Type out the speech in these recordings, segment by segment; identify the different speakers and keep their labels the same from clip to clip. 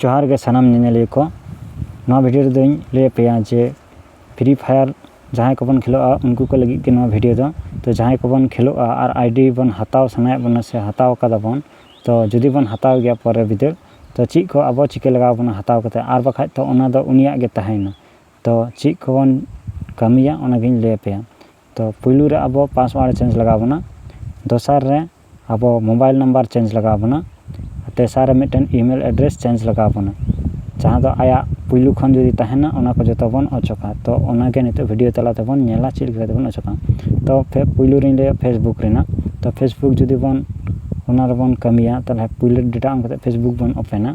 Speaker 1: जोहार गे सानाम नेनेलिया को नवा वीडियो रे दोኝ लay पेया जे फ्री फायर जहां को बन खेलोआ उनको को लगी के नवा वीडियो दो तो जहां को बन खेलोआ और आईडी बन हताव सनाय बन से हताव कदा बन तो जुदी बन हताव गया पर वीडियो तो ची को अब चिके लगा बन हताव कते आर बखाय तो ओना दो उनिया गे तहायना तो ची को बन कमिया ओना गिन लay पेया तो पुलु रे अब पासवर्ड चेंज लगा बना दोसर रे अब मोबाइल नंबर चेंज लगा बना तेसार मिटन ईमेल एड्रेस चेंज लगा बना जहां दो आया पुलु खन जुदी तहना ओना को जतो बन अचोका तो ओना गे नितो वीडियो तला तबन नेला चिल के तबन अचोका तो फे पुलु रे ले फेसबुक रेना तो फेसबुक जुदी बन ओना रे बन कमिया तले पुलु डेटा हम कते फेसबुक बन ओपना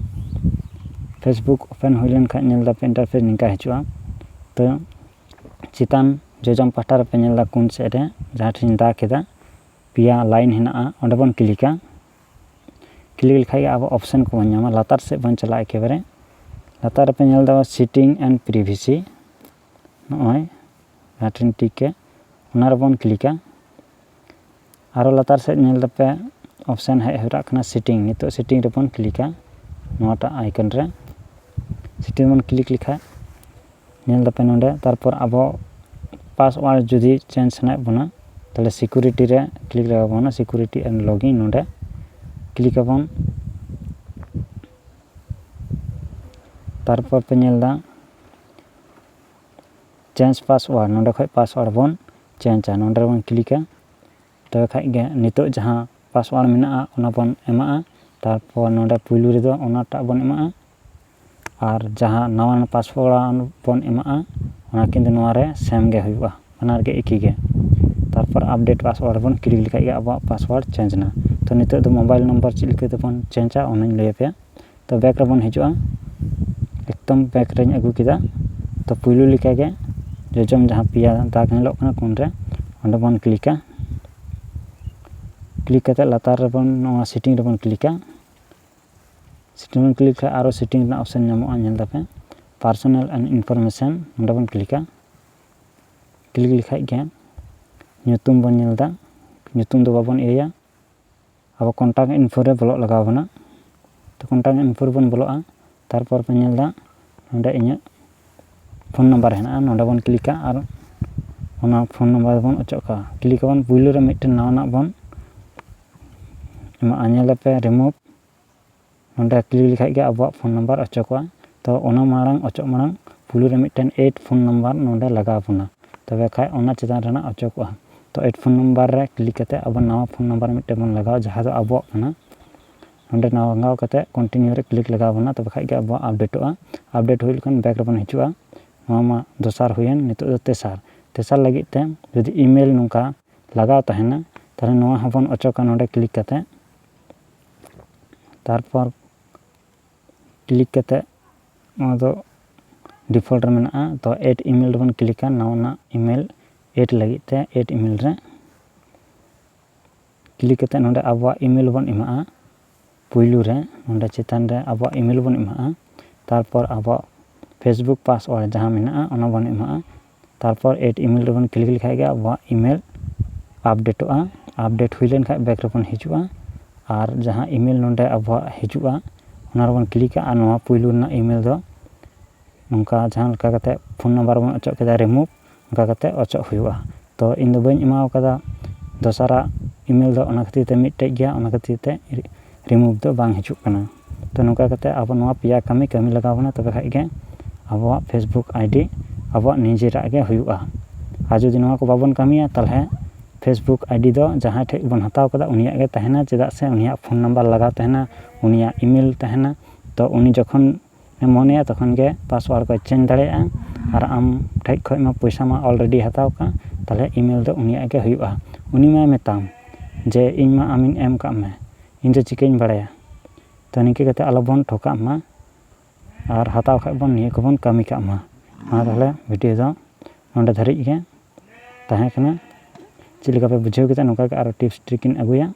Speaker 1: फेसबुक ओपन होइलन खा नेल दा इंटरफेस निका हिजुआ तो चितान जोजम पास्टर पे नेल दा कुन से रे जहां ठिन दा केदा पिया लाइन हेना ओंडे बन क्लिका क्लिक लिखाई अब ऑप्शन को बन नामा लातार से बन चला एकेबारे लातार पे नेल दा सेटिंग एंड प्रिवेसी नय गाठन टिके ओना रे बन क्लिका आरो लातार से नेल दा पे ऑप्शन है हरा खना सेटिंग नितो सेटिंग रे बन क्लिका नोटा आइकन रे सेटिंग बन क्लिक लिखा नेल दा पे नोंडे तारपर अब पासवर्ड जुदी चेंज सनाय बना तले सिक्योरिटी रे क्लिक लगा बना सिक्योरिटी एंड लॉगिन नोंडे क्लिक अपन तारपर पे नेलदा चेंज पासवर्ड नोंडे खय पासवर्ड बन चेंज नोंडे बन क्लिका तो खय गे नितो जहां पासवर्ड मेना ओना बन एमा तारपर नोंडे पुलु रे दो ओनाटा बन एमा और जहां नवा पासवर्ड बन एमा ओना किंतु नवा रे सेम गे हुआ बनार गे एकी गे तारपर अपडेट पासवर्ड बन क्लिक लिखा गे अब पासवर्ड चेंज ना तो नितो दो मोबाइल नंबर चिलके तो बन चेंजा ओना लay पे तो बैक रे बन हिजुआ एकदम बैक रे अगु किदा तो पुलु लिखा गे जोजम जहां पिया दाग नेलो कना कोन रे ओंडे बन क्लिका क्लिक कते लातार रे बन नवा सेटिंग रे बन क्लिका सेटिंग क्लिक का आरो सेटिंग ना ऑप्शन नामो नेल दा पे पर्सनल एंड इनफॉरमेशन ओंडे बन क्लिका क्लिक लिखा गे nyutum बन नेल दा nyutum दो बाबन एया अब कॉन्टैक्ट इन्फो रे ब्लॉक लगा बना तो कॉन्टैक्ट इन्फो बन ब्लॉका तारपर पे नेल दा नोंडे इnya फोन नंबर हेना नोंडे बन क्लिका और ओना फोन नंबर बन अचोका क्लिक बन पुलु रे मिटन नावना बन एमा नेल पे रिमूव नोंडे क्लिक लिखा गे अब फोन नंबर अचोका तो ओना मारंग अचोक मारंग पुलु रे मिटन 8 फोन नंबर नोंडे लगा बना तबे खाय ओना चितान रेना अचोका तो 8 फोन नंबर रे क्लिक करते अब नवा फोन नंबर मिटे बन लगाओ जहां दो अब कना नोंडे नवा लगाओ करते कंटिन्यू रे क्लिक लगा बना तब खाय गे अब अपडेटोआ अपडेट होइल खन बैक रे बन हिजुआ नवा दोसार होयन नितो दो तेसार लगी ते यदि ईमेल नुका लगाओ तहना तारे नवा हबन अचोका नोंडे क्लिक करते तारपर क्लिक करते नवा दो डिफॉल्ट रे मेना तो 8 ईमेल बन क्लिका नवा ईमेल 8 लगी ते 8 ईमेल रे क्लिक करते नोंडे अब ईमेल बन एमा पुलु रे नोंडे चितान रे अब ईमेल बन एमा तारपर अब फेसबुक पासवर्ड जहां मेना ओना बन एमा तारपर 8 ईमेल बन क्लिक लिखा गे अब ईमेल अपडेटोआ अपडेट हुइलेन खा बैक रे बन हिजुआ और जहां ईमेल नोंडे अब हिजुआ ओना बन क्लिक आ नवा पुलु ना ईमेल दो नोंका जहां लका कते फोन नंबर बन अचो केदा रिमूव नोंका कते अचो हुआ तो इन दो बन एमाव कदा दोसारा ईमेल दो ओना खातिर ते मिटटे गया ओना खातिर ते रिमूव दो बांग हिजुक कना तो नोंका कते अब नवा पिया कमी लगा बना तबे खाय गे अब फेसबुक आईडी अब निजेरा गे हुआ आ जदि नवा को बाबन कमिया तलहे फेसबुक आईडी दो जहां ठे बन हताव कदा उनिया गे तहना चेदा से उनिया फोन नंबर लगा तहना उनिया ईमेल तहना तो उनी जखन मने तखन गे पासवर्ड को चेंज दाड़ेया और आम ठे खय मा पैसा मा ऑलरेडी हताव का तले ईमेल दो उनिया गे हुआ उनी मा मेताम जे इन मा आमिन एम का मे इन जो चिकेन बड़ाया तो निके कते अलबन ठोका मा और हताव खय बन निये को बन कमी का मा ताहले वीडियो दो नोंडे धरिज गे ताहे कना चिलिका पे बुझाव केते नोका के आरो टिप्स ट्रिक इन अगुया।